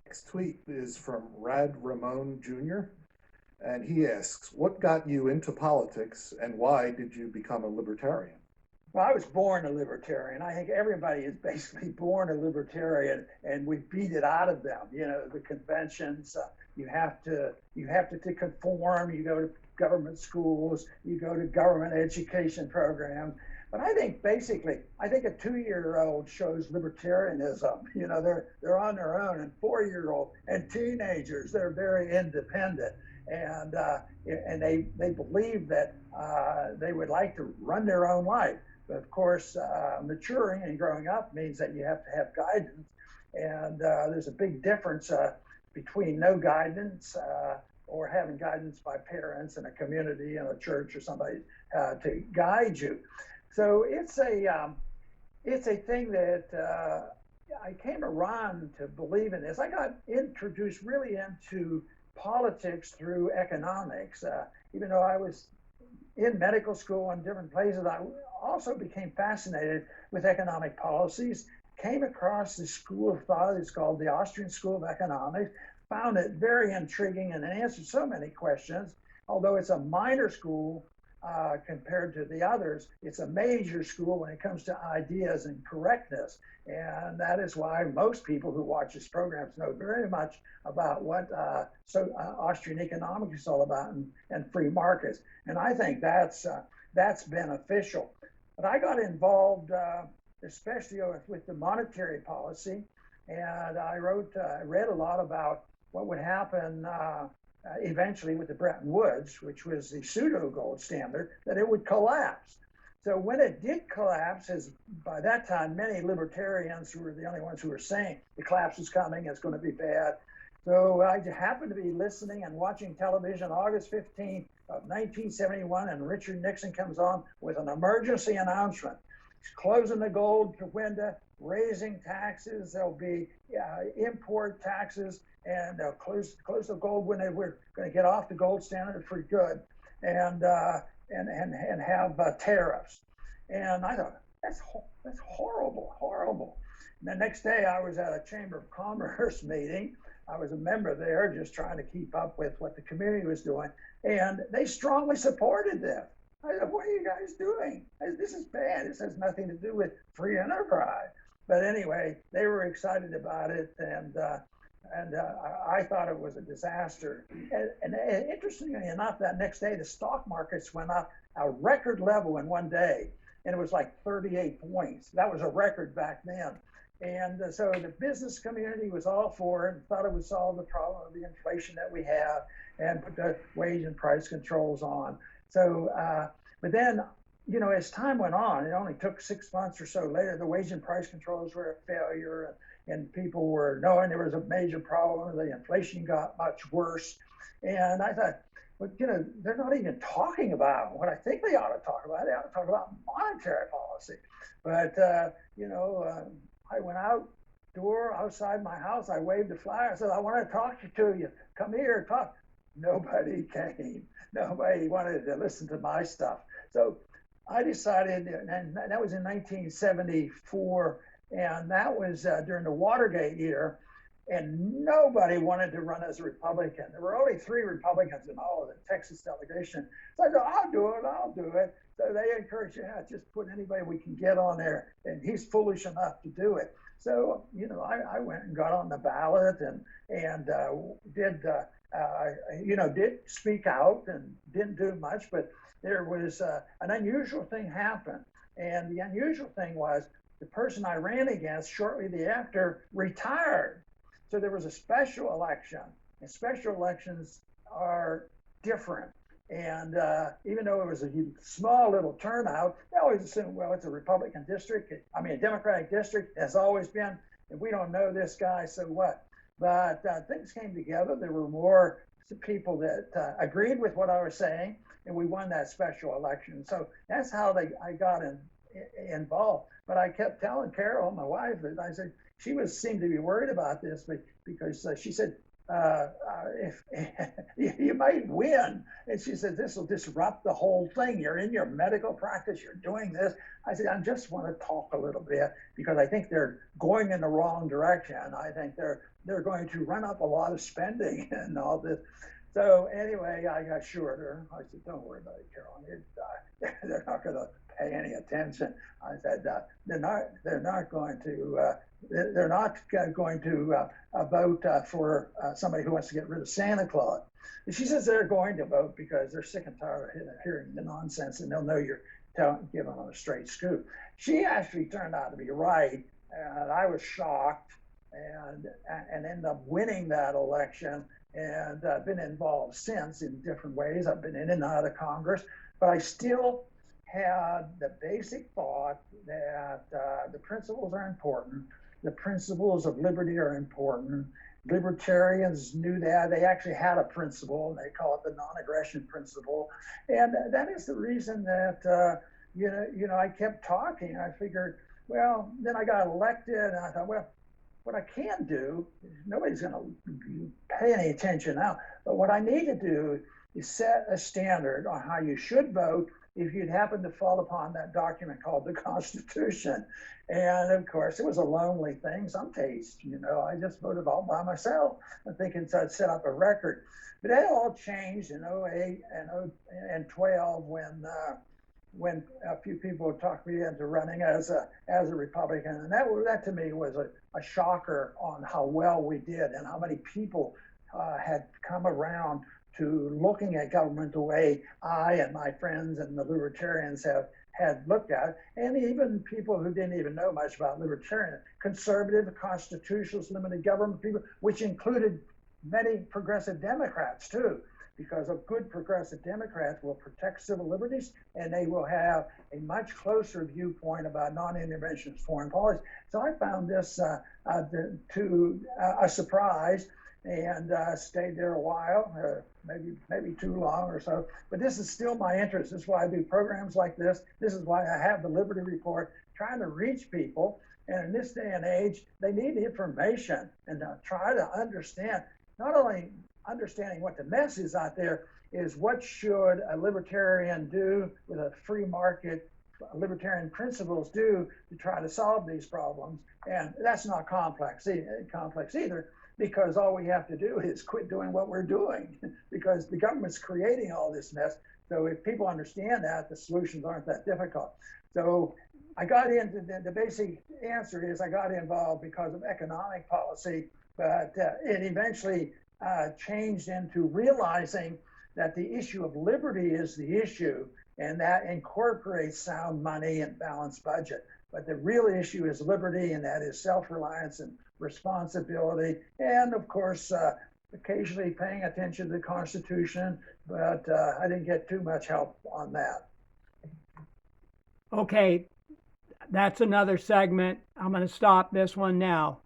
Next tweet is from Rad Ramon Jr., and he asks, what got you into politics and why did you become a libertarian? Well, I was born a libertarian. I think everybody is basically born a libertarian, and we beat it out of them. You know, the conventions. You have to conform. You go to government schools. You go to government education programs. But I think basically, I think a 2-year-old shows libertarianism. You know, they're on their own, and 4-year-old and teenagers, they're very independent, and they believe that they would like to run their own life. But of course, maturing and growing up means that you have to have guidance. And there's a big difference between no guidance or having guidance by parents and a community and a church or somebody to guide you. So it's a thing that I came around to believe in this. I got introduced really into politics through economics. Even though I was in medical school in different places, I also became fascinated with economic policies, came across this school of thought. It's called the Austrian School of Economics, found it very intriguing and answered so many questions. Although it's a minor school compared to the others, it's a major school when it comes to ideas and correctness. And that is why most people who watch this program know very much about what Austrian economics is all about, and free markets. And I think that's beneficial. But I got involved, especially with the monetary policy, and I read a lot about what would happen eventually with the Bretton Woods, which was the pseudo gold standard, that it would collapse. So when it did collapse, as by that time many libertarians who were the only ones who were saying the collapse is coming, it's going to be bad. So I happened to be listening and watching television August 15th of 1971, and Richard Nixon comes on with an emergency announcement. He's closing the gold window, raising taxes. There'll be import taxes, and they'll close the gold window. We're going to get off the gold standard for good, and have tariffs. And I thought that's horrible, horrible. And the next day, I was at a Chamber of Commerce meeting. I was a member there, just trying to keep up with what the community was doing, and they strongly supported this. I said, what are you guys doing? This is bad. This has nothing to do with free enterprise. But anyway, they were excited about it, and I thought it was a disaster. And interestingly enough, that next day, the stock markets went up a record level in one day, and it was like 38 points. That was a record back then. And so the business community was all for it and thought it would solve the problem of the inflation that we have and put the wage and price controls on. So, but then, you know, as time went on, it only took 6 months or so later, the wage and price controls were a failure, and people were knowing there was a major problem. The inflation got much worse. And I thought, well, you know, they're not even talking about what I think they ought to talk about. They ought to talk about monetary policy. But, you know, I went outside my house. I waved a flag. I said, I want to talk to you. Come here, talk. Nobody came. Nobody wanted to listen to my stuff. So I decided, and that was in 1974, and that was during the Watergate year, and nobody wanted to run as a Republican. There were only 3 Republicans in all of the Texas delegation. So I said, I'll do it. So they encouraged, yeah, just put anybody we can get on there, and he's foolish enough to do it. So, you know, I went and got on the ballot and did speak out and didn't do much, but there was an unusual thing happened. And the unusual thing was the person I ran against shortly thereafter retired. So there was a special election, and special elections are different. And even though it was a small little turnout, they always assume, well, it's a Republican district. A Democratic district has always been, and we don't know this guy, so what? But things came together. There were more people that agreed with what I was saying, and we won that special election. So that's how I got involved. But I kept telling Carol, my wife, that I said, she seemed to be worried about this because she said, if you might win. And she said, this will disrupt the whole thing. You're in your medical practice, you're doing this. I said, I just want to talk a little bit because I think they're going in the wrong direction. I think they're going to run up a lot of spending and all this. So anyway, I got shorter. I said, don't worry about it, Carolyn. They're not going to pay any attention. I said, they're not going to vote for somebody who wants to get rid of Santa Claus. And she says they're going to vote because they're sick and tired of hearing the nonsense, and they'll know you're giving them a straight scoop. She actually turned out to be right, and I was shocked, and ended up winning that election, and been involved since in different ways. I've been in and out of Congress, but I still had the basic thought that the principles are important. The principles of liberty are important. Libertarians knew that. They actually had a principle, and they call it the non-aggression principle. And that is the reason that, I kept talking. I figured, well, then I got elected, and I thought, well, what I can do, nobody's going to pay any attention now, but what I need to do is set a standard on how you should vote if you'd happen to fall upon that document called the Constitution. And of course, it was a lonely thing. Some taste, I just voted all by myself. I'm thinking so I'd set up a record. But that all changed in 08 and 12 when a few people talked me into running as a Republican. And that to me was a shocker on how well we did and how many people had come around to looking at government the way I and my friends and the libertarians had looked at it, and even people who didn't even know much about libertarian, conservative, constitutionalist, limited government people, which included many progressive Democrats too, because a good progressive Democrats will protect civil liberties, and they will have a much closer viewpoint about non-interventionist foreign policy. So I found this a surprise, and stayed there a while, maybe too long or so. But this is still my interest. This is why I do programs like this. This is why I have the Liberty Report, trying to reach people. And in this day and age, they need information and try to understand, not only understanding what the mess is out there, is what should a libertarian do with a free market, libertarian principles do to try to solve these problems. And that's not complex either, because all we have to do is quit doing what we're doing, because the government's creating all this mess. So if people understand that, the solutions aren't that difficult. So I got into the basic answer is I got involved because of economic policy, but it eventually changed into realizing that the issue of liberty is the issue, and that incorporates sound money and balanced budget. But the real issue is liberty, and that is self-reliance and responsibility, and of course, occasionally paying attention to the Constitution, but I didn't get too much help on that. Okay, that's another segment. I'm going to stop this one now.